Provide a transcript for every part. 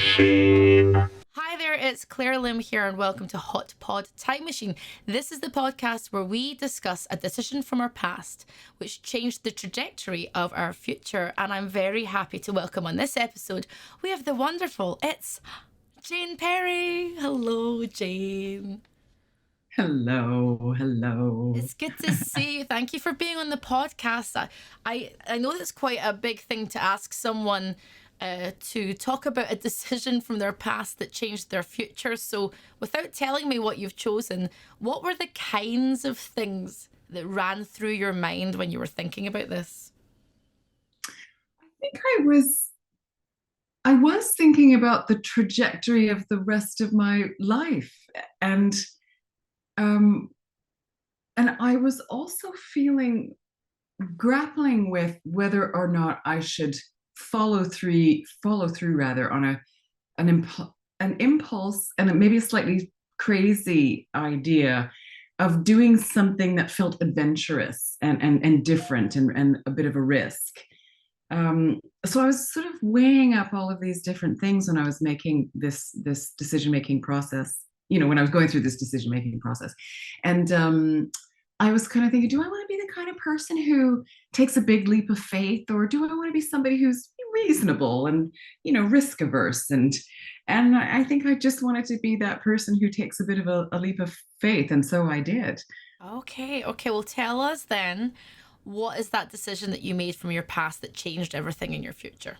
Hi there, it's Claire Lim here, and welcome to Hot Pod Time Machine. This is the podcast where we discuss a decision from our past which changed the trajectory of our future. And I'm very happy to welcome on this episode, we have the wonderful, it's Jane Perry. Hello, Jane. Hello. It's good to see you. Thank you for being on the podcast. I know that's quite a big thing to ask someone to talk about a decision from their past that changed their future. So, without telling me what you've chosen, what were the kinds of things that ran through your mind when you were thinking about this? I think I was thinking about the trajectory of the rest of my life, and um and I was also grappling with whether or not I should follow through rather on an impulse and maybe a slightly crazy idea of doing something that felt adventurous and different and a bit of a risk. So I was sort of weighing up all of these different things when I was making this decision making process. When I was going through this decision making process, and I was kind of thinking, do I want to be the kind of person who takes a big leap of faith, or do I want to be somebody who's reasonable and risk averse? And I think I just wanted to be that person who takes a bit of a leap of faith, and so I did. Okay. Well, tell us then, what is that decision that you made from your past that changed everything in your future?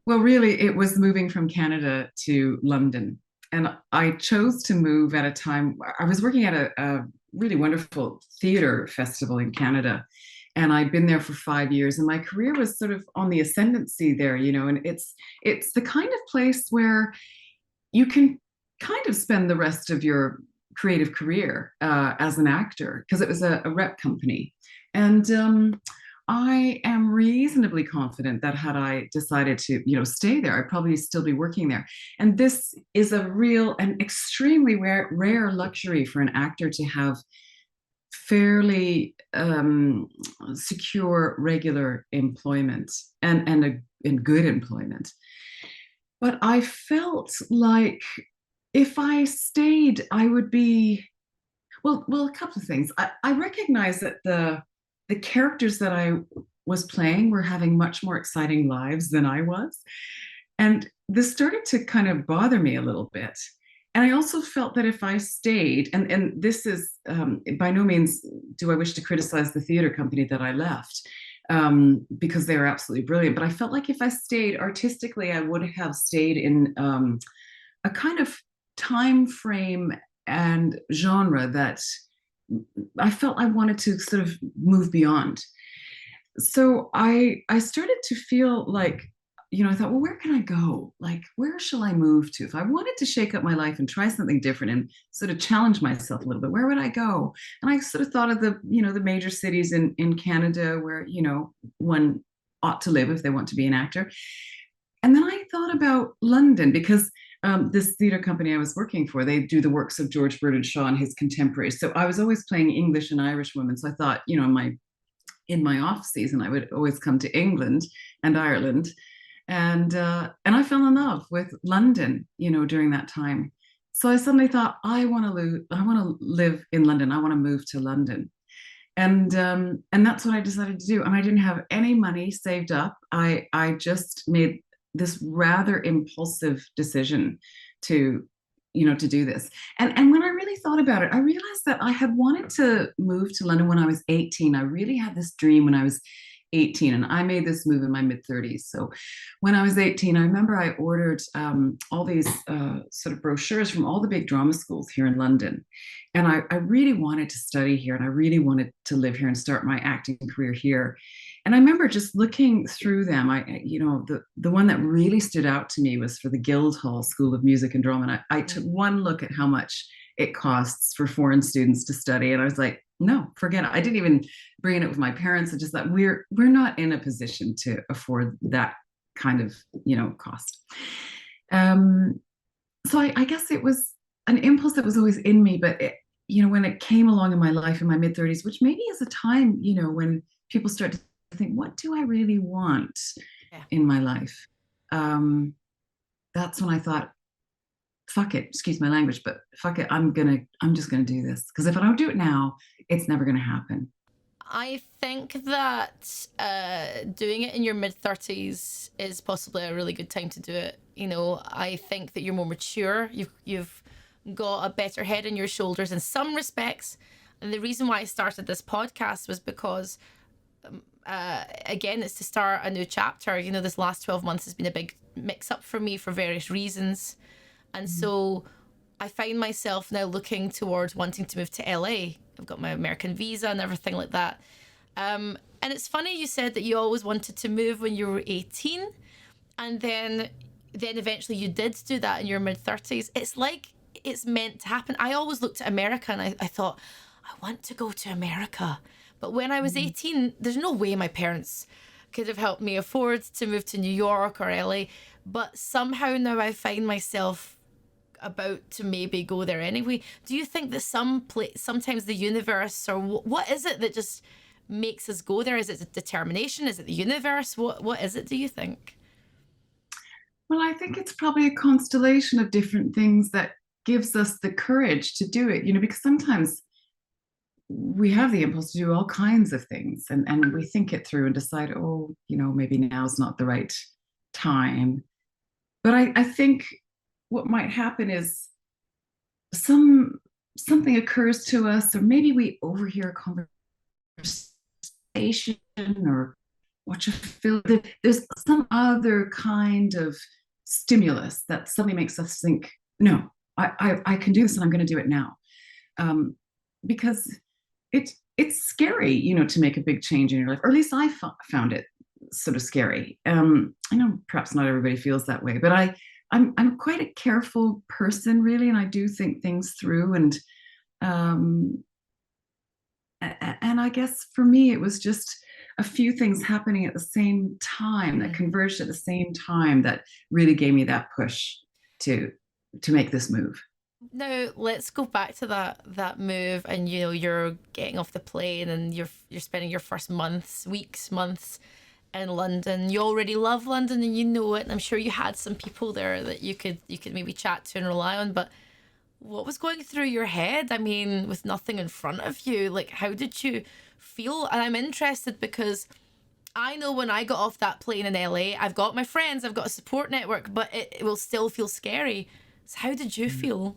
Well, really, it was moving from Canada to London. And I chose to move at a time I was working at a really wonderful theater festival in Canada. And I'd been there for 5 years, and my career was sort of on the ascendancy there, and it's the kind of place where you can kind of spend the rest of your creative career as an actor, because it was a rep company. And I am reasonably confident that had I decided to, stay there, I'd probably still be working there. And this is a real and extremely rare luxury for an actor to have fairly secure, regular employment and good employment. But I felt like if I stayed, I would be well, a couple of things. I recognize that the characters that I was playing were having much more exciting lives than I was. And this started to kind of bother me a little bit. And I also felt that if I stayed, and this is by no means do I wish to criticize the theater company that I left, because they are absolutely brilliant. But I felt like if I stayed artistically, I would have stayed in a kind of time frame and genre that I felt I wanted to sort of move beyond. So I started to feel like, I thought, well, where can I go? Like, where shall I move to? If I wanted to shake up my life and try something different and sort of challenge myself a little bit, where would I go? And I sort of thought of the major cities in Canada where, one ought to live if they want to be an actor. And then I thought about London, because this theater company I was working for, they do the works of George Bernard Shaw and his contemporaries. So I was always playing English and Irish women. So I thought, in my off season, I would always come to England and Ireland, and I fell in love with London, during that time. So I suddenly thought, I want to live in London. I want to move to London, and that's what I decided to do. And I didn't have any money saved up. I just made this rather impulsive decision to to do this. And when I really thought about it, I realized that I had wanted to move to London when I was 18. I really had this dream when I was 18, and I made this move in my mid 30s. So when I was 18, I remember I ordered all these sort of brochures from all the big drama schools here in London. And I really wanted to study here, and I really wanted to live here and start my acting career here. And I remember just looking through them. The one that really stood out to me was for the Guildhall School of Music and Drama. And I took one look at how much it costs for foreign students to study, and I was like, no, forget it. I didn't even bring it up with my parents. I just thought we're not in a position to afford that kind of cost. Um, so I guess it was an impulse that was always in me, but when it came along in my life in my mid 30s, which maybe is a time, when people start to think, what do I really want Yeah. in my life? Um, that's when I thought, fuck it, excuse my language, but fuck it, I'm just gonna do this. Because if I don't do it now, it's never gonna happen. I think that doing it in your mid 30s is possibly a really good time to do it. You know, I think that you're more mature. You've got a better head on your shoulders in some respects. And the reason why I started this podcast was because, again, it's to start a new chapter. You know, this last 12 months has been a big mix up for me for various reasons. And so I find myself now looking towards wanting to move to LA. I've got my American visa and everything like that. And it's funny you said that you always wanted to move when you were 18, and then eventually you did do that in your mid 30s. It's like it's meant to happen. I always looked at America and I thought, I want to go to America. But when I was 18, there's no way my parents could have helped me afford to move to New York or LA. But somehow now I find myself about to maybe go there anyway. Do you think that sometimes the universe, or what is it that just makes us go there? Is it determination? Is it the universe? What is it, do you think? Well, I think it's probably a constellation of different things that gives us the courage to do it, because sometimes we have the impulse to do all kinds of things, and we think it through and decide, oh, maybe now's not the right time. But I think what might happen is something occurs to us, or maybe we overhear a conversation or watch a film. There's some other kind of stimulus that suddenly makes us think, no, I can do this, and I'm going to do it now. Because it's scary, to make a big change in your life, or at least I found it sort of scary. I know perhaps not everybody feels that way, but I'm quite a careful person, really, and I do think things through. And I guess for me, it was just a few things happening at the same time that converged at the same time that really gave me that push to make this move. Now let's go back to that move, and you're getting off the plane, and you're spending your first months in London. You already love London, and you know it. And I'm sure you had some people there that you could maybe chat to and rely on. But what was going through your head? I mean, with nothing in front of you, like, how did you feel? And I'm interested because I know when I got off that plane in LA, I've got my friends, I've got a support network, but it will still feel scary. So how did you feel?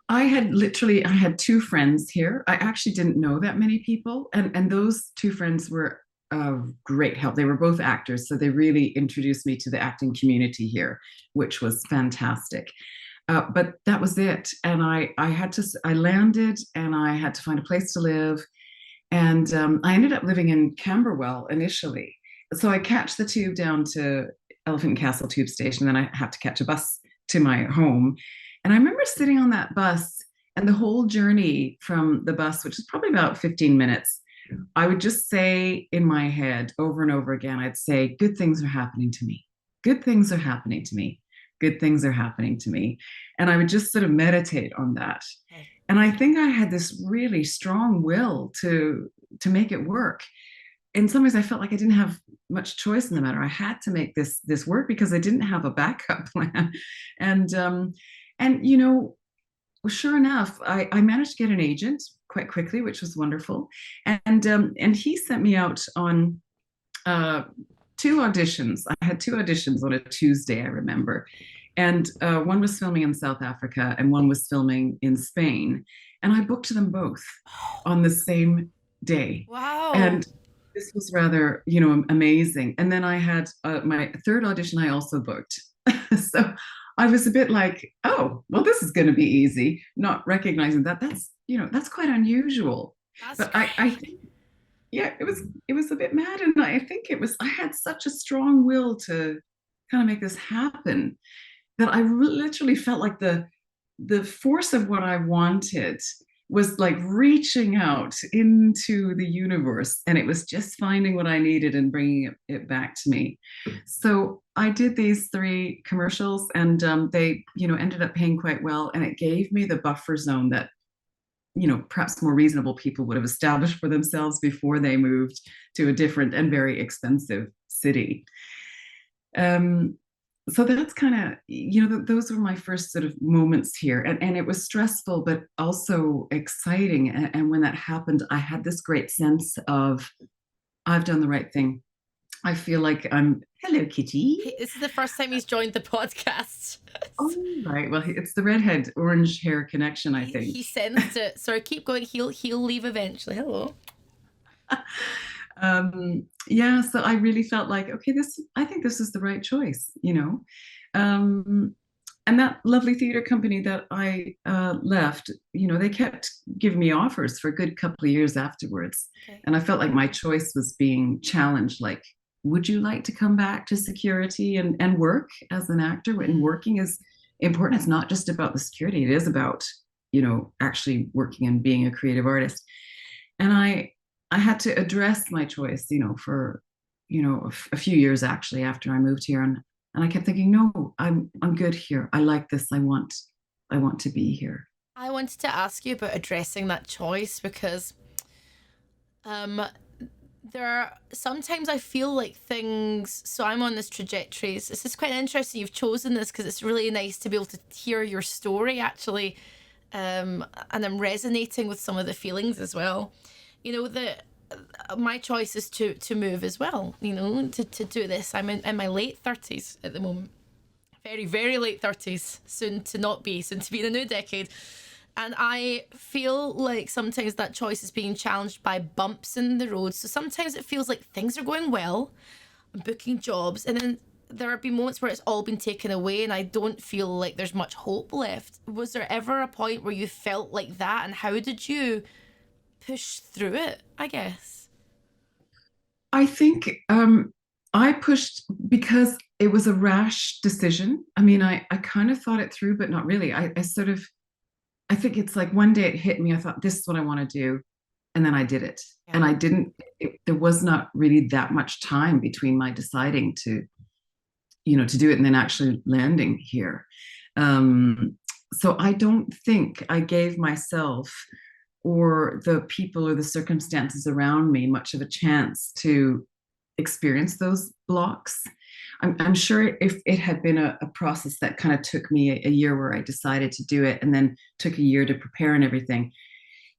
I had two friends here. I actually didn't know that many people, and those two friends were great help. They were both actors, so they really introduced me to the acting community here, which was fantastic. But that was it. And I landed, and I had to find a place to live. And I ended up living in Camberwell initially. So I catch the tube down to Elephant and Castle tube station, then I have to catch a bus to my home. And I remember sitting on that bus, and the whole journey from the bus, which is probably about 15 minutes, I would just say in my head over and over again, I'd say, good things are happening to me. Good things are happening to me. Good things are happening to me. And I would just sort of meditate on that. And I think I had this really strong will to make it work. In some ways, I felt like I didn't have much choice in the matter. I had to make this work because I didn't have a backup plan. And well, sure enough, I managed to get an agent quite quickly, which was wonderful. And he sent me out on two auditions. I had two auditions on a Tuesday, I remember. And one was filming in South Africa, and one was filming in Spain. And I booked them both on the same day. Wow. And this was rather, amazing. And then I had my third audition I also booked. So I was a bit like, oh, well, this is going to be easy, not recognizing that's quite unusual. But I think, yeah, it was a bit mad. And I think I had such a strong will to kind of make this happen that I literally felt like the force of what I wanted was like reaching out into the universe, and it was just finding what I needed and bringing it back to me. So I did these three commercials, and they ended up paying quite well, and it gave me the buffer zone that perhaps more reasonable people would have established for themselves before they moved to a different and very expensive city. so that's kind of, those were my first sort of moments here. And it was stressful, but also exciting. And when that happened, I had this great sense of, I've done the right thing. I feel like I'm, hello, Kitty. This is the first time he's joined the podcast. Oh, right. Well, it's the redhead orange hair connection, I think. He sensed it. Sorry, keep going. He'll leave eventually. Hello. Yeah, so I really felt like, okay, I think this is the right choice, and that lovely theater company that I left, they kept giving me offers for a good couple of years afterwards. Okay. And I felt like my choice was being challenged. Like, would you like to come back to security and work as an actor? And working is important. It's not just about the security. It is about, actually working and being a creative artist. And I had to address my choice, for, a few years actually after I moved here. And I kept thinking, no, I'm good here. I like this. I want to be here. I wanted to ask you about addressing that choice because there are sometimes I feel like things, so I'm on this trajectory. This is quite interesting you've chosen this because it's really nice to be able to hear your story actually. And I'm resonating with some of the feelings as well. My choice is to move as well, to do this. I'm in my late 30s at the moment. Very, very late 30s, soon to be in a new decade. And I feel like sometimes that choice is being challenged by bumps in the road. So sometimes it feels like things are going well, I'm booking jobs, and then there have been moments where it's all been taken away and I don't feel like there's much hope left. Was there ever a point where you felt like that, and how did you push through it, I guess? I think I pushed because it was a rash decision. I mean, I kind of thought it through, but not really. I think it's like one day it hit me. I thought, this is what I want to do. And then I did it. Yeah. And I didn't, there was not really that much time between my deciding to do it and then actually landing here. So I don't think I gave myself or the people or the circumstances around me much of a chance to experience those blocks. I'm sure if it had been a process that kind of took me a year where I decided to do it and then took a year to prepare and everything,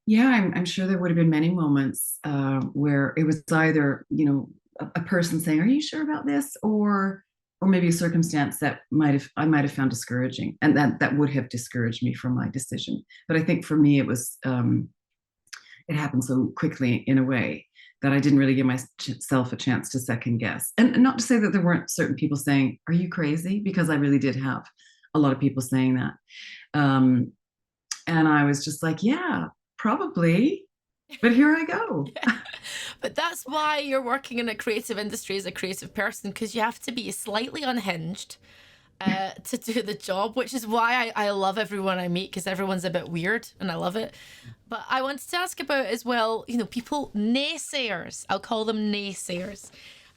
yeah, I'm sure there would have been many moments where it was either, a person saying, "Are you sure about this?" or maybe a circumstance that I might have found discouraging, and that would have discouraged me from my decision. But I think for me, it was it happened so quickly in a way that I didn't really give myself a chance to second guess. And not to say that there weren't certain people saying, "Are you crazy?" Because I really did have a lot of people saying that. And I was just like, yeah, probably, but here I go. Yeah. But that's why you're working in a creative industry as a creative person, because you have to be slightly unhinged to do the job, which is why I love everyone I meet, because everyone's a bit weird and I love it. But I wanted to ask about as well, people, naysayers, I'll call them naysayers.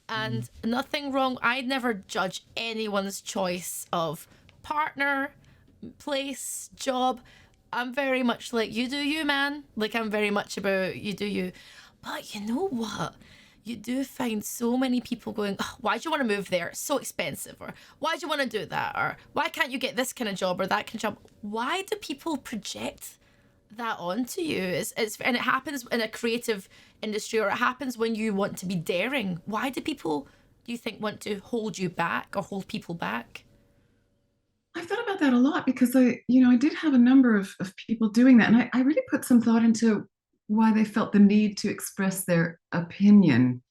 And nothing wrong. I'd never judge anyone's choice of partner, place, job. I'm very much like, you do you, man. Like, I'm very much about you do you. But you know what? You do find so many people going, oh, why do you want to move there? It's so expensive. Or why do you want to do that? Or why can't you get this kind of job or that kind of job? Why do people project that onto you? And it happens in a creative industry, or it happens when you want to be daring. Why do people, do you think, want to hold you back or hold people back? I thought about that a lot because I did have a number of people doing that. And I really put some thought into why they felt the need to express their opinion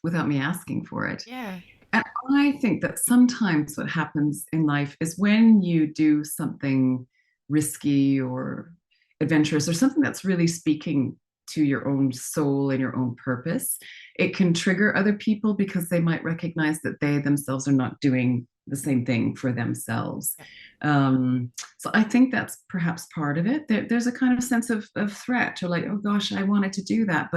without me asking for it. Yeah. And I think that sometimes what happens in life is when you do something risky or adventurous or something that's really speaking to your own soul and your own purpose, it can trigger other people because they might recognize that they themselves are not doing the same thing for themselves. So I think that's perhaps part of it. There's a kind of sense of threat, or like, oh gosh, I wanted to do that.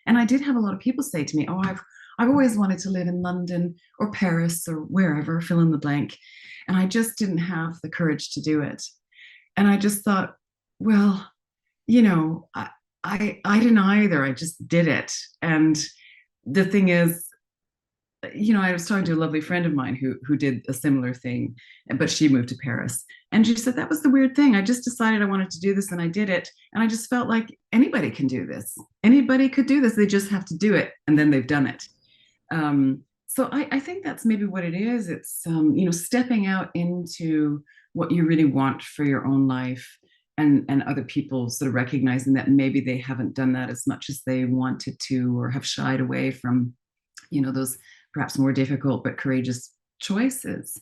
And I did have a lot of people say to me, oh, I've always wanted to live in London or Paris or wherever, fill in the blank. And I just didn't have the courage to do it. And I just thought, well, I didn't either. I just did it. And the thing is, I was talking to a lovely friend of mine who did a similar thing, but she moved to Paris. And she said that was the weird thing. I just decided I wanted to do this and I did it. And I just felt like anybody can do this. Anybody could do this. They just have to do it. And then they've done it. So I think that's maybe what it is. It's stepping out into what you really want for your own life, and other people sort of recognizing that maybe they haven't done that as much as they wanted to, or have shied away from those perhaps more difficult but courageous choices.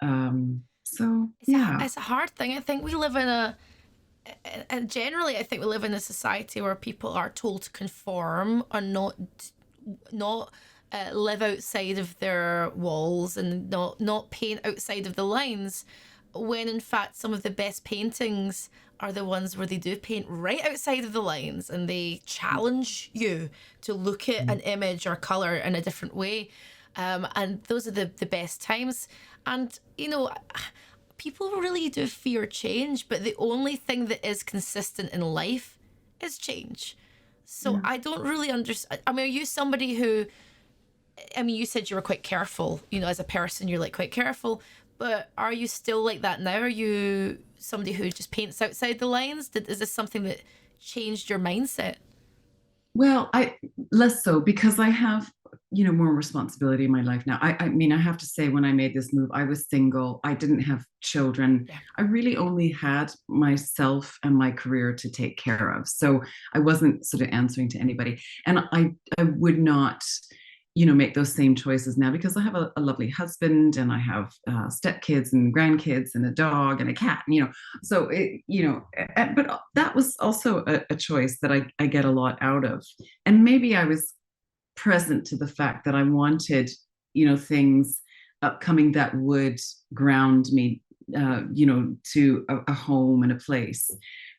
So yeah. It's a hard thing. I think we live in and generally I think we live in a society where people are told to conform or not live outside of their walls, and not paint outside of the lines, when in fact some of the best paintings are the ones where they do paint right outside of the lines and they challenge you to look at an image or color in a different way. And those are the best times. And people really do fear change, but the only thing that is consistent in life is change. So I don't really understand. I mean, are you somebody who, I mean, you said you were quite careful, as a person, you're like quite careful, but are you still like that now? Are you somebody who just paints outside the lines? Is this something that changed your mindset? Well, I less so because I have, more responsibility in my life now. I mean, I have to say, when I made this move, I was single. I didn't have children. Yeah. I really only had myself and my career to take care of. So I wasn't sort of answering to anybody. And I would not, make those same choices now, because I have a lovely husband, and I have stepkids and grandkids and a dog and a cat, so but that was also a choice that I get a lot out of. And maybe I was present to the fact that I wanted, things upcoming that would ground me, to a home and a place.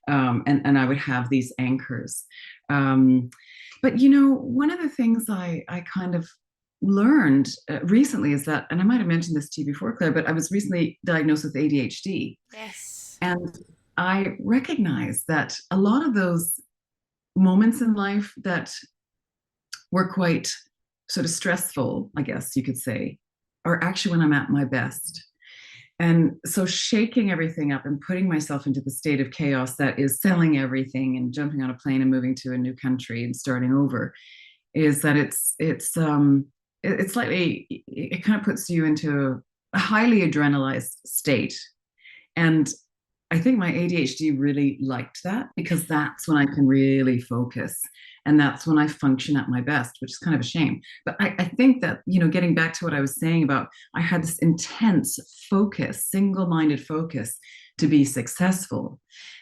And I would have these anchors. But one of the things I kind of learned recently is that, and I might have mentioned this to you before, Claire, but I was recently diagnosed with ADHD. Yes. And I recognize that a lot of those moments in life that were quite sort of stressful, I guess you could say, are actually when I'm at my best. And so shaking everything up and putting myself into the state of chaos that is selling everything and jumping on a plane and moving to a new country and starting over, is that it's slightly, it kind of puts you into a highly adrenalized state. And I think my ADHD really liked that, because that's when I can really focus. And that's when I function at my best, which is kind of a shame. But I think that, getting back to what I was saying about, I had this intense focus, single-minded focus to be successful,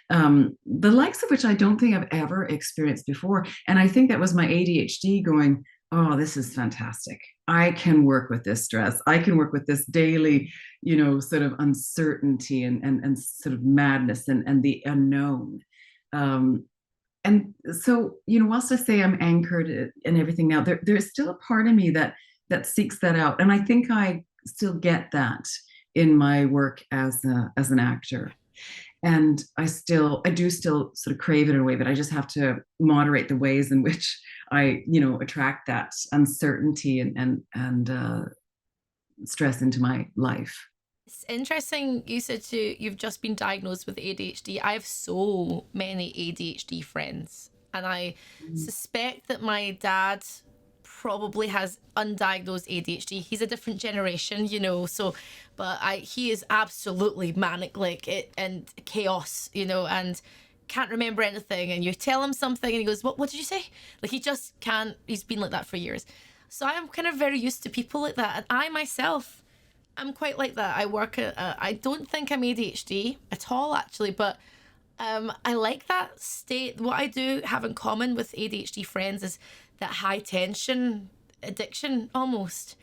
the likes of which I don't think I've ever experienced before. And I think that was my ADHD going, oh, this is fantastic. I can work with this stress. I can work with this daily, sort of uncertainty and sort of madness and the unknown. And so, whilst I say I'm anchored in everything now, there's still a part of me that seeks that out. And I think I still get that in my work as an actor. And I do still sort of crave it in a way, but I just have to moderate the ways in which I, attract that uncertainty and stress into my life. It's interesting you said you've just been diagnosed with ADHD. I have so many ADHD friends, and I suspect that my dad probably has undiagnosed ADHD. He's a different generation, so but he is absolutely manic, like it, and chaos, and can't remember anything, and you tell him something and he goes, what did you say? Like, he just can't. He's been like that for years. So I am kind of very used to people like that, and I myself, I'm quite like that. I work at I don't think I'm ADHD at all, actually, but I like that state. What I do have in common with ADHD friends is that high tension addiction almost.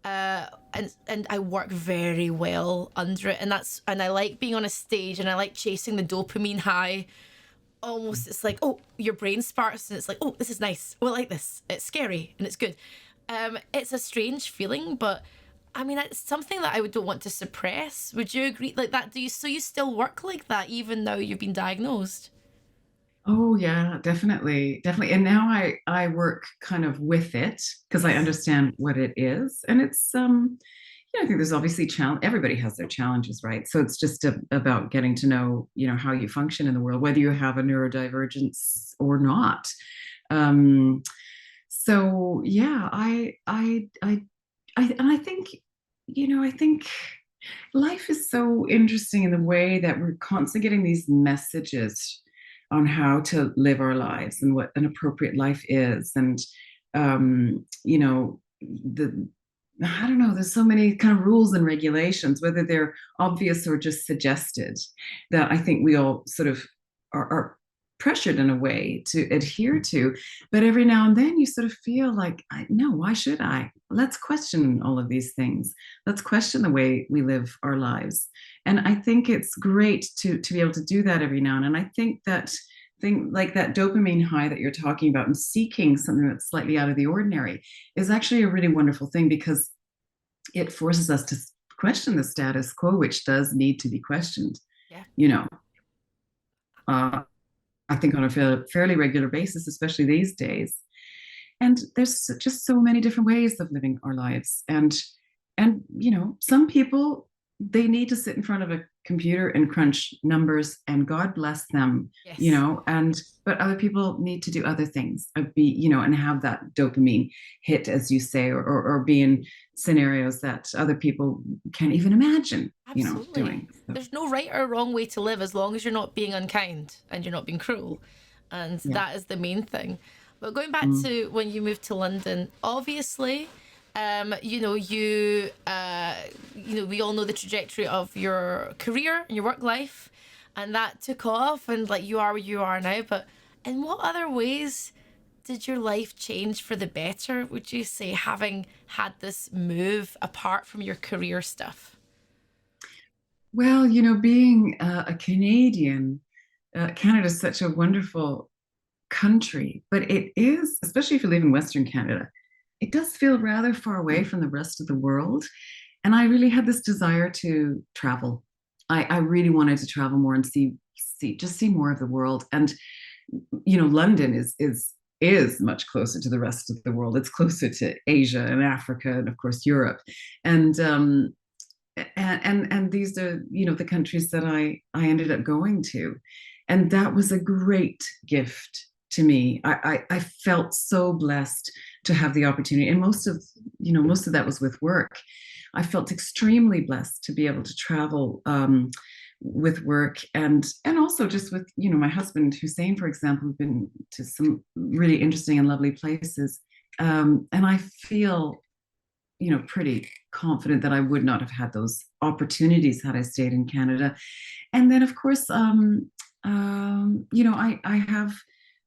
And I work very well under it, and I like being on a stage, and I like chasing the dopamine high. Almost, it's like, oh, your brain sparks, and it's like, oh, this is nice. Oh, I like this. It's scary and it's good. It's a strange feeling, but I mean, it's something that I don't want to suppress. Would you agree like that? So you still work like that even though you've been diagnosed? Oh yeah, definitely, definitely. And now I work kind of with it because I Yes. understand what it is, and it's yeah, I think there's obviously challenge. Everybody has their challenges, right? So it's just about getting to know, how you function in the world, whether you have a neurodivergence or not. Um, so yeah, and I think, I think life is so interesting in the way that we're constantly getting these messages on how to live our lives and what an appropriate life is. And, the, I don't know, there's so many kind of rules and regulations, whether they're obvious or just suggested, that I think we all sort of are pressured in a way to adhere to. But every now and then you sort of feel like, no, why should I? Let's question all of these things. Let's question the way we live our lives. And I think it's great to be able to do that every now and then. I think that thing like that dopamine high that you're talking about and seeking something that's slightly out of the ordinary is actually a really wonderful thing because it forces us to question the status quo, which does need to be questioned. Yeah. You know, uh, I think on a fairly regular basis, especially these days. And there's just so many different ways of living our lives. And some people, they need to sit in front of a computer and crunch numbers, and God bless them, Yes. and but other people need to do other things, and have that dopamine hit, as you say, or be in scenarios that other people can't even imagine, Absolutely. doing. So, There's no right or wrong way to live as long as you're not being unkind and you're not being cruel. And yeah. that is the main thing. But going back Mm. to when you moved to London, obviously, we all know the trajectory of your career and your work life, and that took off, and like you are where you are now. But in what other ways did your life change for the better, would you say, having had this move apart from your career stuff? Well, being a Canadian, Canada is such a wonderful country, but it is, especially if you live in Western Canada, it does feel rather far away from the rest of the world. And I really had this desire to travel. I really wanted to travel more and see more of the world. And London is much closer to the rest of the world. It's closer to Asia and Africa and of course Europe. And and these are the countries that I ended up going to, and that was a great gift to me. I felt so blessed to have the opportunity, and most of that was with work. I felt extremely blessed to be able to travel, with work, and also just with my husband Hussein, for example, who've been to some really interesting and lovely places, and I feel pretty confident that I would not have had those opportunities had I stayed in Canada. And then, of course, I have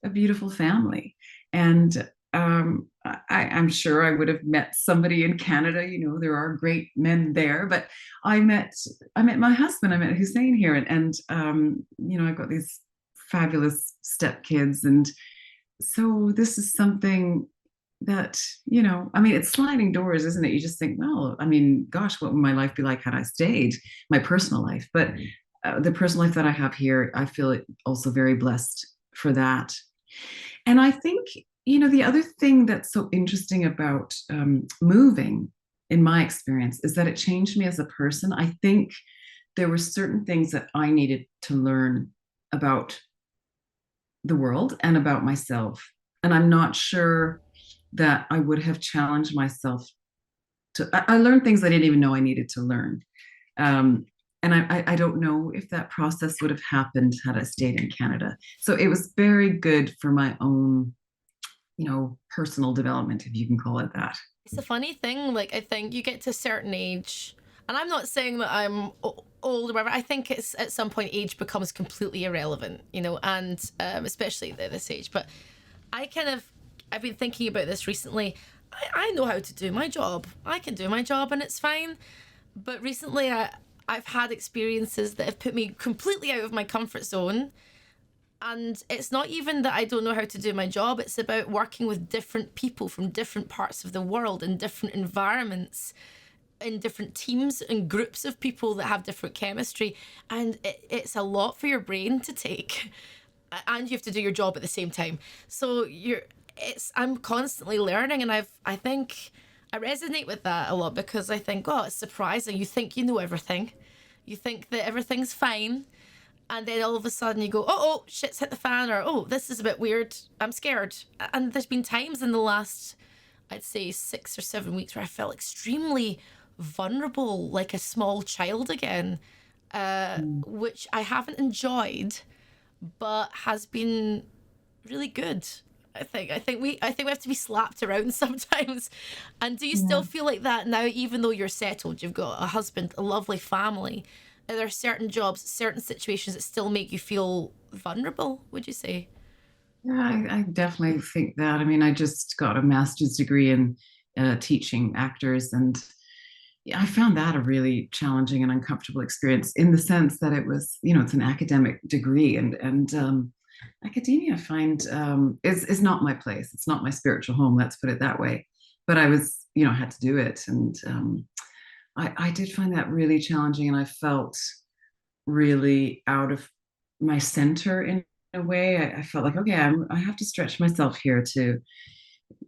a beautiful family, and I'm sure I would have met somebody in Canada. There are great men there, but I met my husband. I met Hussein here, and I've got these fabulous stepkids, and so this is something that I mean, it's sliding doors, isn't it? You just think, well, I mean, gosh, what would my life be like had I stayed, my personal life? But the personal life that I have here, I feel it also very blessed for that. And I think the other thing that's so interesting about moving, in my experience, is that it changed me as a person. I think there were certain things that I needed to learn about the world and about myself, and I'm not sure that I would have challenged myself to. I learned things I didn't even know I needed to learn. And I don't know if that process would have happened had I stayed in Canada. So it was very good for my own, personal development, if you can call it that. It's a funny thing. Like, I think you get to a certain age, and I'm not saying that I'm old or whatever. I think it's at some point age becomes completely irrelevant, and especially at this age. But I've been thinking about this recently. I know how to do my job. I can do my job, and it's fine. But recently, I've had experiences that have put me completely out of my comfort zone. And it's not even that I don't know how to do my job, it's about working with different people from different parts of the world in different environments, in different teams and groups of people that have different chemistry. And it's a lot for your brain to take. and you have to do your job at the same time. So I'm constantly learning, and I think I resonate with that a lot, because I think, oh, it's surprising. You think you know everything, you think that everything's fine, and then all of a sudden you go, oh, shit's hit the fan, or oh, this is a bit weird. I'm scared. And there's been times in the last, I'd say, 6 or 7 weeks where I felt extremely vulnerable, like a small child again, Mm. which I haven't enjoyed, but has been really good. I think we have to be slapped around sometimes. And do you Yeah. still feel like that now, even though you're settled, you've got a husband, a lovely family? Are there certain jobs, certain situations that still make you feel vulnerable, would you say? Yeah, I definitely think that. I mean, I just got a master's degree in teaching actors, and yeah, I found that a really challenging and uncomfortable experience in the sense that it was, it's an academic degree, and academia I find is not my place. It's not my spiritual home. Let's put it that way. But I was, had to do it, and I did find that really challenging, and I felt really out of my center in a way. I felt like, okay, I have to stretch myself here to,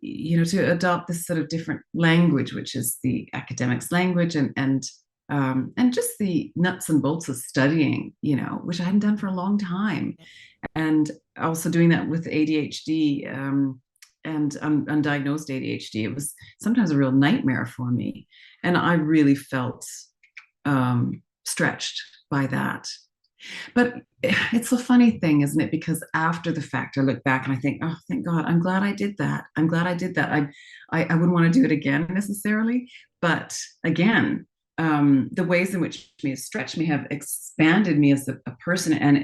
to adopt this sort of different language, which is the academics language, and just the nuts and bolts of studying, which I hadn't done for a long time, and also doing that with ADHD, and undiagnosed ADHD. It was sometimes a real nightmare for me, and I really felt stretched by that. But it's a funny thing, isn't it? Because after the fact, I look back and I think, oh, thank God, I'm glad I did that. I'm glad I did that. I wouldn't want to do it again necessarily. But again, the ways in which me has stretched me have expanded me as a person, and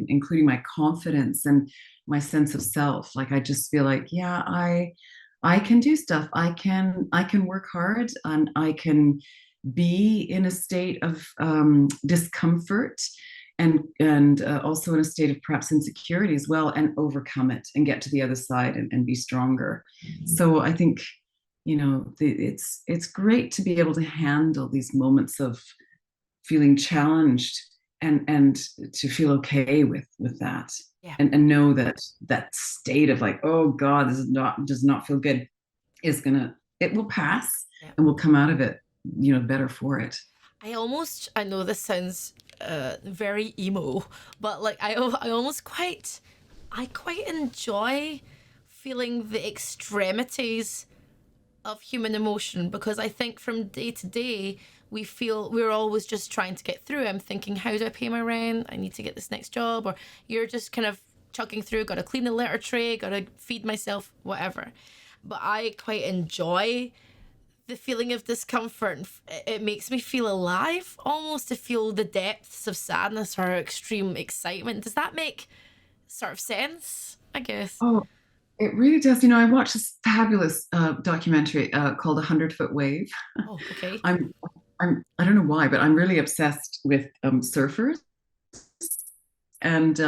including my confidence and my sense of self. Like I just feel like, yeah, I can do stuff. I can work hard, and I can be in a state of discomfort, and also in a state of perhaps insecurity as well, and overcome it and get to the other side, and be stronger. So I think, it's great to be able to handle these moments of feeling challenged, and to feel okay with that, Yeah. and know that that state of like, oh God, this is not does not feel good, it will pass, Yeah. and we'll come out of it, better for it. I know this sounds very emo, but like I almost quite enjoy feeling the extremities of human emotion, because I think from day to day we're always just trying to get through. I'm thinking, how do I pay my rent? I need to get this next job, or you're just kind of chugging through, gotta clean the litter tray, gotta feed myself, whatever. But I quite enjoy the feeling of discomfort, and it makes me feel alive, almost, to feel the depths of sadness or extreme excitement. Does that make sort of sense, I guess? Oh, it really does. I watched this fabulous documentary called "100 Foot Wave." Oh, okay. I'm, I don't know why, but I'm really obsessed with surfers, and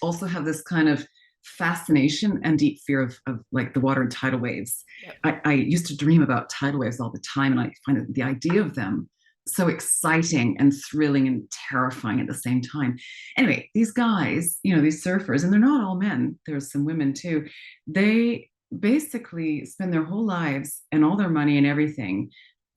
also have this kind of fascination and deep fear of like the water and tidal waves. Yep. I used to dream about tidal waves all the time, and I find that the idea of them so exciting and thrilling and terrifying at the same time. Anyway, these guys, these surfers, and they're not all men, there's some women too, they basically spend their whole lives and all their money and everything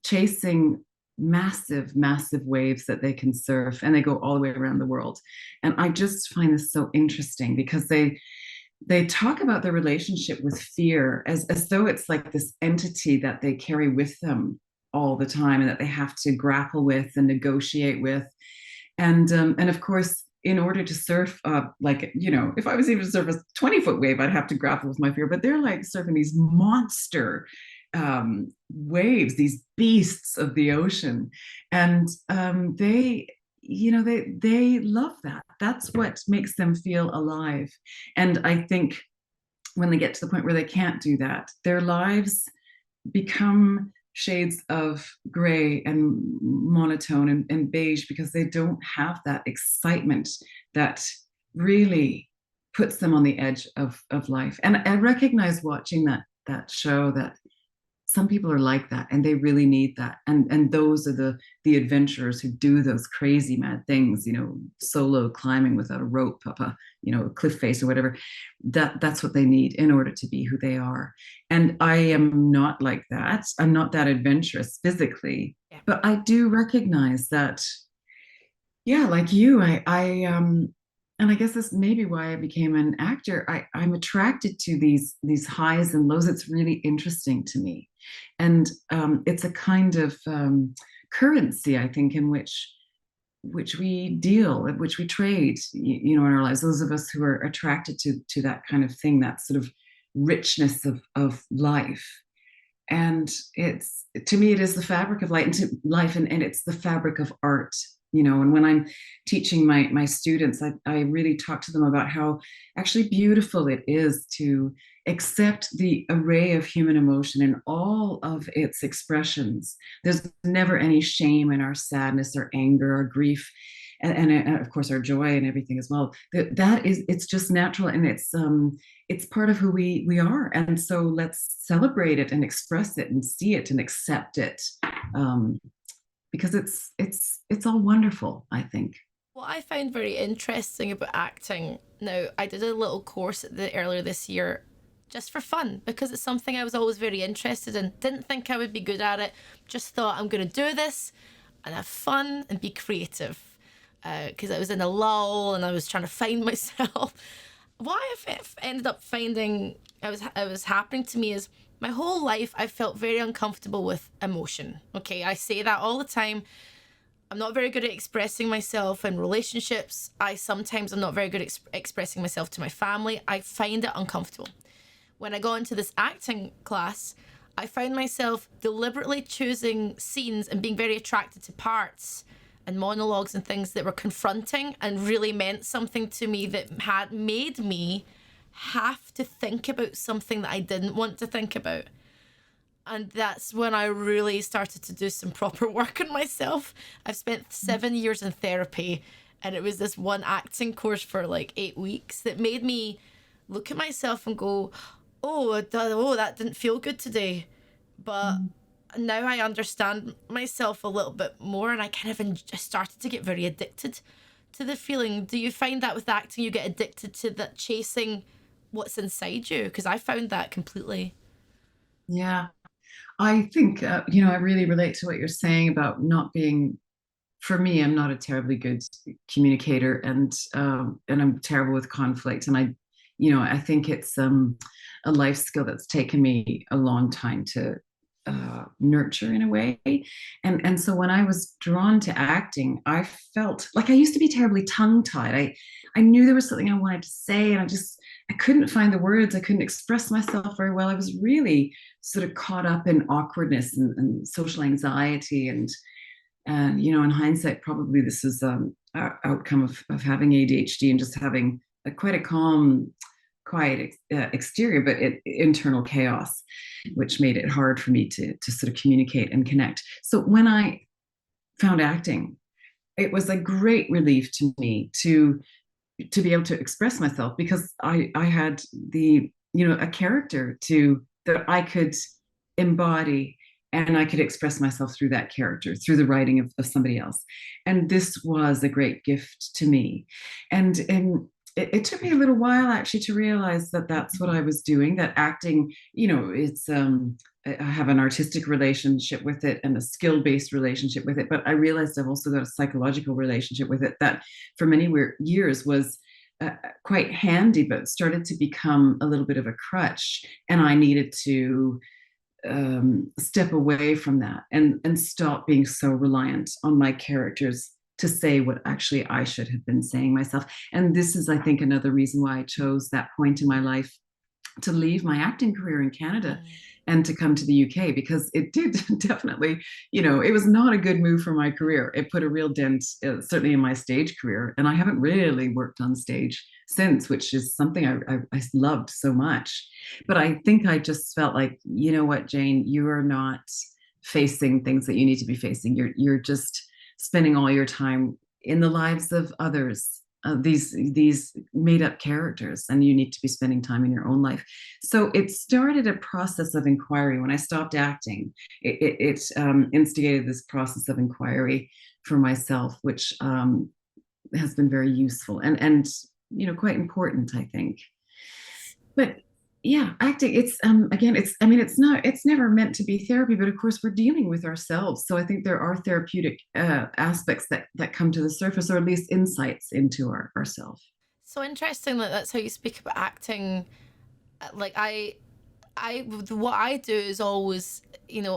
chasing massive, massive waves that they can surf, and they go all the way around the world. And I just find this so interesting, because they talk about their relationship with fear as though it's like this entity that they carry with them all the time, and that they have to grapple with and negotiate with. And of course, in order to surf, like, if I was able to surf a 20-foot wave, I'd have to grapple with my fear. But they're like surfing these monster waves, these beasts of the ocean, and they love that. That's what makes them feel alive. And I think when they get to the point where they can't do that, their lives become shades of gray and monotone, and beige, because they don't have that excitement that really puts them on the edge of life. And I recognize watching that show that some people are like that, and they really need that. And those are the adventurers who do those crazy mad things, solo climbing without a rope up a, a cliff face or whatever. That's what they need in order to be who they are. And I am not like that. I'm not that adventurous physically, Yeah. but I do recognize that, yeah, like you, and I guess this may be why I became an actor. I'm attracted to these highs and lows. It's really interesting to me, and it's a kind of currency, I think, in which we deal, in which we trade, in our lives. Those of us who are attracted to that kind of thing, that sort of richness of life. And it's, to me, it is the fabric of life, and it's the fabric of art. And when I'm teaching my students, I really talk to them about how actually beautiful it is to accept the array of human emotion in all of its expressions. There's never any shame in our sadness or anger or grief, and of course our joy and everything as well. That is, it's just natural, and it's part of who we are. And so let's celebrate it and express it and see it and accept it. Because it's all wonderful, I think. What I found very interesting about acting, now I did a little course earlier this year just for fun because it's something I was always very interested in. Didn't think I would be good at it, just thought I'm going to do this and have fun and be creative because I was in a lull and I was trying to find myself. What I've ended up finding I was happening to me is my whole life I felt very uncomfortable with emotion. Okay, I say that all the time. I'm not very good at expressing myself in relationships. Sometimes I'm not very good at expressing myself to my family. I find it uncomfortable. When I got into this acting class, I found myself deliberately choosing scenes and being very attracted to parts and monologues and things that were confronting and really meant something to me, that had made me have to think about something that I didn't want to think about. And that's when I really started to do some proper work on myself. I've spent 7 years in therapy, and it was this one acting course for like 8 weeks that made me look at myself and go, oh, that didn't feel good today. But now I understand myself a little bit more, and I I started to get very addicted to the feeling. Do you find that with acting you get addicted to that, chasing what's inside you? Because I found that completely. Yeah, I think I really relate to what you're saying about not being. For me, I'm not a terribly good communicator, and I'm terrible with conflict. And I think it's a life skill that's taken me a long time to nurture in a way. And so when I was drawn to acting, I felt like I used to be terribly tongue tied. I knew there was something I wanted to say, and I couldn't find the words. I couldn't express myself very well. I was really sort of caught up in awkwardness and social anxiety, and in hindsight, probably this is outcome of having ADHD and just having quite a calm, quiet exterior, but internal chaos, which made it hard for me to sort of communicate and connect. So when I found acting, it was a great relief to me to be able to express myself, because I had a character that I could embody, and I could express myself through that character, through the writing of somebody else. And this was a great gift to me. And it took me a little while actually to realize that that's what I was doing, that acting, it's, I have an artistic relationship with it and a skill-based relationship with it. But I realized I've also got a psychological relationship with it that for many years was quite handy, but started to become a little bit of a crutch. And I needed to step away from that and stop being so reliant on my characters to say what actually I should have been saying myself. And this is, I think, another reason why I chose that point in my life to leave my acting career in Canada and to come to the UK, because it did definitely, it was not a good move for my career. It put a real dent, certainly in my stage career. And I haven't really worked on stage since, which is something I loved so much. But I think I just felt like, you know what, Jane, you are not facing things that you need to be facing. You're just spending all your time in the lives of others, these made up characters, and you need to be spending time in your own life. So it started a process of inquiry. When I stopped acting, it instigated this process of inquiry for myself, which has been very useful and quite important, I think. But yeah, acting, it's again, it's never meant to be therapy, but of course we're dealing with ourselves. So I think there are therapeutic aspects that come to the surface, or at least insights into ourselves. So interesting that that's how you speak about acting. Like I what I do is always,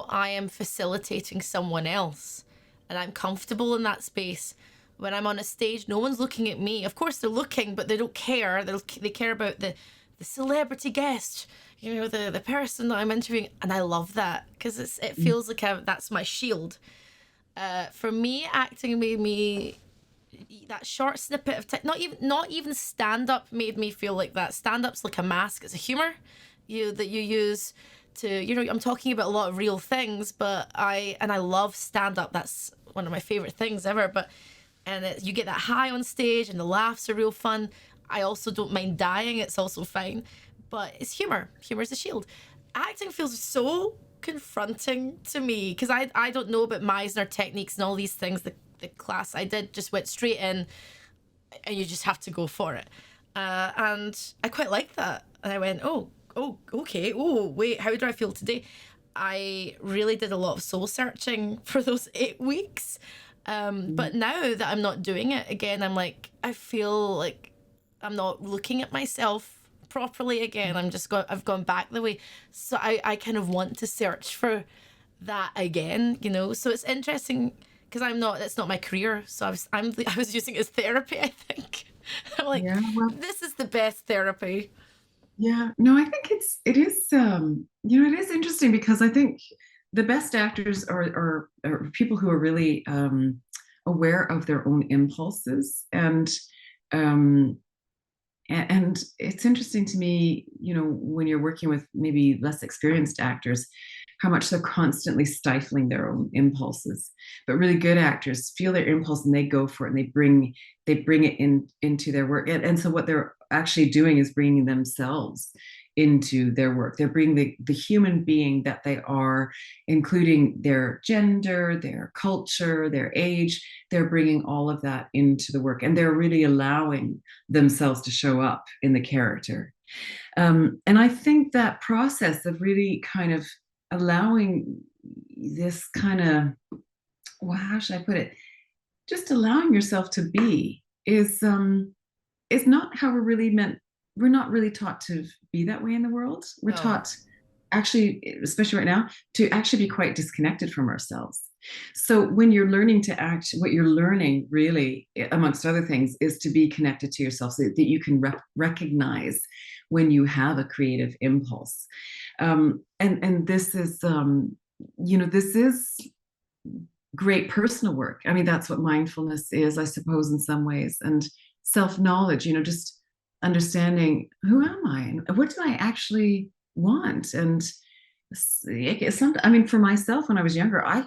I am facilitating someone else, and I'm comfortable in that space. When I'm on a stage, no one's looking at me. Of course they're looking, but they don't care. They care about the celebrity guest, the person that I'm interviewing, and I love that because it feels like that's my shield. For me, acting made me that short snippet of time. Not even stand up made me feel like that. Stand up's like a mask. It's a humor that you use to I'm talking about a lot of real things, but I love stand up. That's one of my favorite things ever. But you get that high on stage, and the laughs are real fun. I also don't mind dying. It's also fine. But it's humor. Humor is a shield. Acting feels so confronting to me because I don't know about Meisner techniques and all these things. The class I did just went straight in, and you just have to go for it. And I quite like that. And I went, oh, okay. Oh, wait, how do I feel today? I really did a lot of soul searching for those 8 weeks. But now that I'm not doing it again, I'm like, I feel like I'm not looking at myself properly again. I've gone back the way. So I kind of want to search for that again, So it's interesting because it's not my career. So I was using it as therapy, I think. I'm like, Yeah, well, this is the best therapy. yeah, no, I think it is it is interesting because I think the best actors are people who are really aware of their own impulses, um, and it's interesting to me, when you're working with maybe less experienced actors, how much they're constantly stifling their own impulses. But really good actors feel their impulse and they go for it, and they bring it into their work. And so what they're actually doing is bringing themselves into their work. They're bringing the human being that they are, including their gender, their culture, their age. They're bringing all of that into the work, and they're really allowing themselves to show up in the character. And I think that process of really kind of allowing this kind of, well, how should I put it? Just allowing yourself to be is not how we're really meant. We're not really taught to be that way in the world. We're No. taught, actually, especially right now, to actually be quite disconnected from ourselves. So when you're learning to act, what you're learning really, amongst other things, is to be connected to yourself so that you can recognize when you have a creative impulse. And this is, this is great personal work. I mean, that's what mindfulness is, I suppose, in some ways, and self-knowledge, just understanding, who am I and what do I actually want? And I mean, for myself, when I was younger, I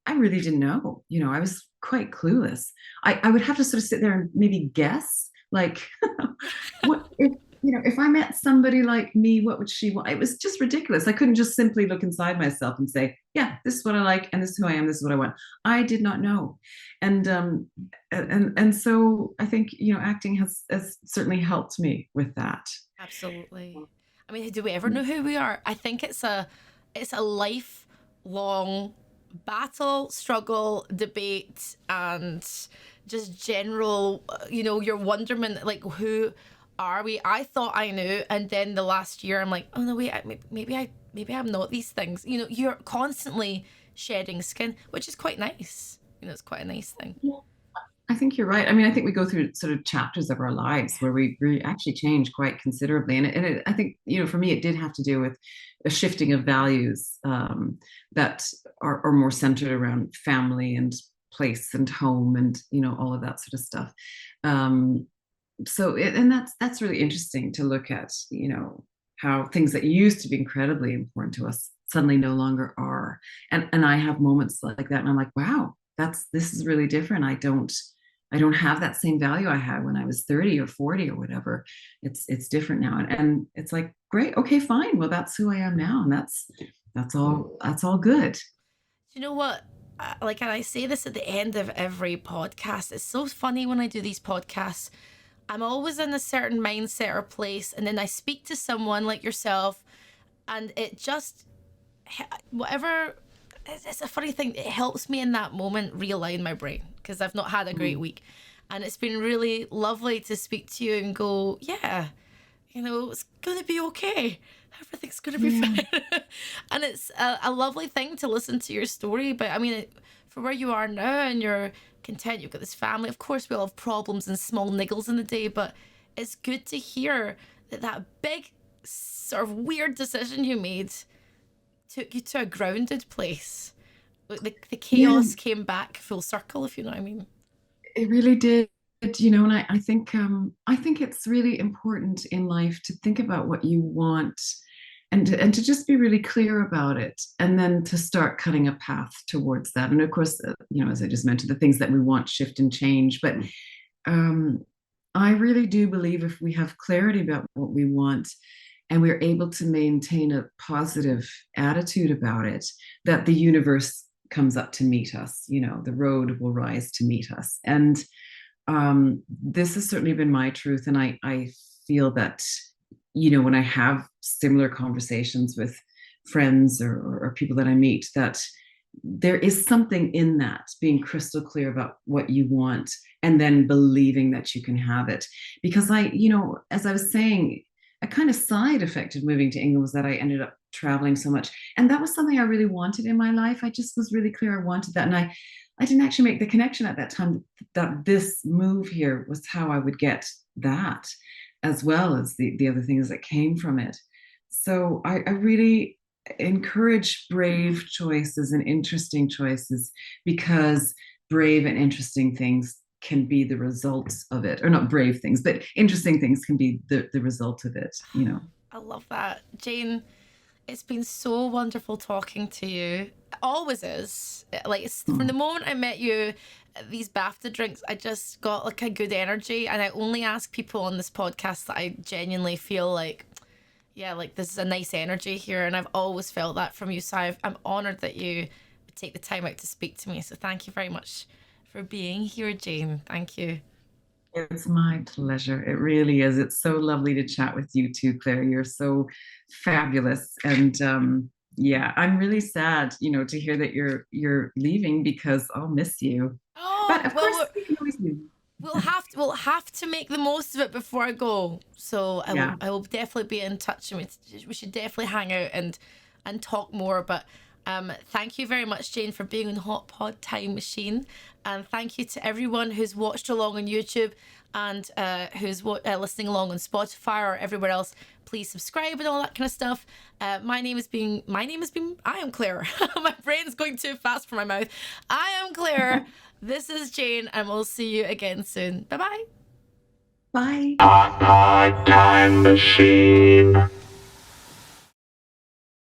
really didn't know. I was quite clueless. I would have to sort of sit there and maybe guess, like, what if I met somebody like me, what would she want? It was just ridiculous. I couldn't just simply look inside myself and say, yeah, this is what I like, and this is who I am, this is what I want. I did not know. And so I think, acting has certainly helped me with that. Absolutely. I mean, do we ever know who we are? I think it's a lifelong battle, struggle, debate, and just general, your wonderment, like, who are we? I thought I knew, and then the last year I'm like, oh no, wait, maybe I'm not these things. You're constantly shedding skin, which is quite nice. It's quite a nice thing. I think you're right. I mean, I think we go through sort of chapters of our lives where we actually change quite considerably. And I think, for me, it did have to do with a shifting of values that are more centered around family and place and home and, all of that sort of stuff. And that's really interesting to look at, how things that used to be incredibly important to us suddenly no longer are. And I have moments like that, and I'm like, wow, this is really different. I don't I don't have that same value I had when I was 30 or 40 or whatever. It's different now. And it's like, great, okay, fine. Well, that's who I am now. And that's all good. You know what? Like, and I say this at the end of every podcast. It's so funny when I do these podcasts. I'm always in a certain mindset or place, and then I speak to someone like yourself, and it just, whatever. It's a funny thing. It helps me in that moment realign my brain because I've not had a great week, and it's been really lovely to speak to you and go, yeah, it's gonna be okay. Everything's gonna be fine. And it's a lovely thing to listen to your story. But I mean, for where you are now and you're content, you've got this family. Of course, we all have problems and small niggles in the day, but it's good to hear that big sort of weird decision you made took you to a grounded place. The chaos came back full circle, if you know what I mean. It really did. And I think it's really important in life to think about what you want and to just be really clear about it, and then to start cutting a path towards that. And of course, as I just mentioned, the things that we want shift and change. But I really do believe if we have clarity about what we want and we're able to maintain a positive attitude about it, that the universe comes up to meet us. The road will rise to meet us. And this has certainly been my truth. And I feel that, when I have similar conversations with friends or people that I meet, that there is something in that, being crystal clear about what you want and then believing that you can have it. Because as I was saying, a kind of side effect of moving to England was that I ended up traveling so much. And that was something I really wanted in my life. I just was really clear I wanted that. And I didn't actually make the connection at that time that this move here was how I would get that, as well as the other things that came from it. So I really encourage brave choices and interesting choices, because brave and interesting things can be the results of it. Or not brave things, but interesting things can be the result of it. I love that. Jane, it's been so wonderful talking to you. It always is. Like, from the moment I met you at these BAFTA drinks, I just got like a good energy. And I only ask people on this podcast that I genuinely feel like, yeah, like there's a nice energy here. And I've always felt that from you. So I'm honoured that you would take the time out to speak to me. So thank you very much for being here, Jane. Thank you. It's my pleasure. It really is. It's so lovely to chat with you too, Claire. You're so fabulous. And yeah, I'm really sad, to hear that you're leaving, because I'll miss you. Oh, But of well, course, we can always leave. we'll have to make the most of it before I go. So Yeah. I will definitely be in touch, and we should definitely hang out and talk more. But thank you very much, Jane, for being on Hot Pod Time Machine, and thank you to everyone who's watched along on YouTube and who's listening along on Spotify or everywhere else. Please subscribe and all that kind of stuff. My name has been. I am Claire. My brain's going too fast for my mouth. I am Claire. This is Jane, and we'll see you again soon. Bye bye. Bye. Hot Time Machine.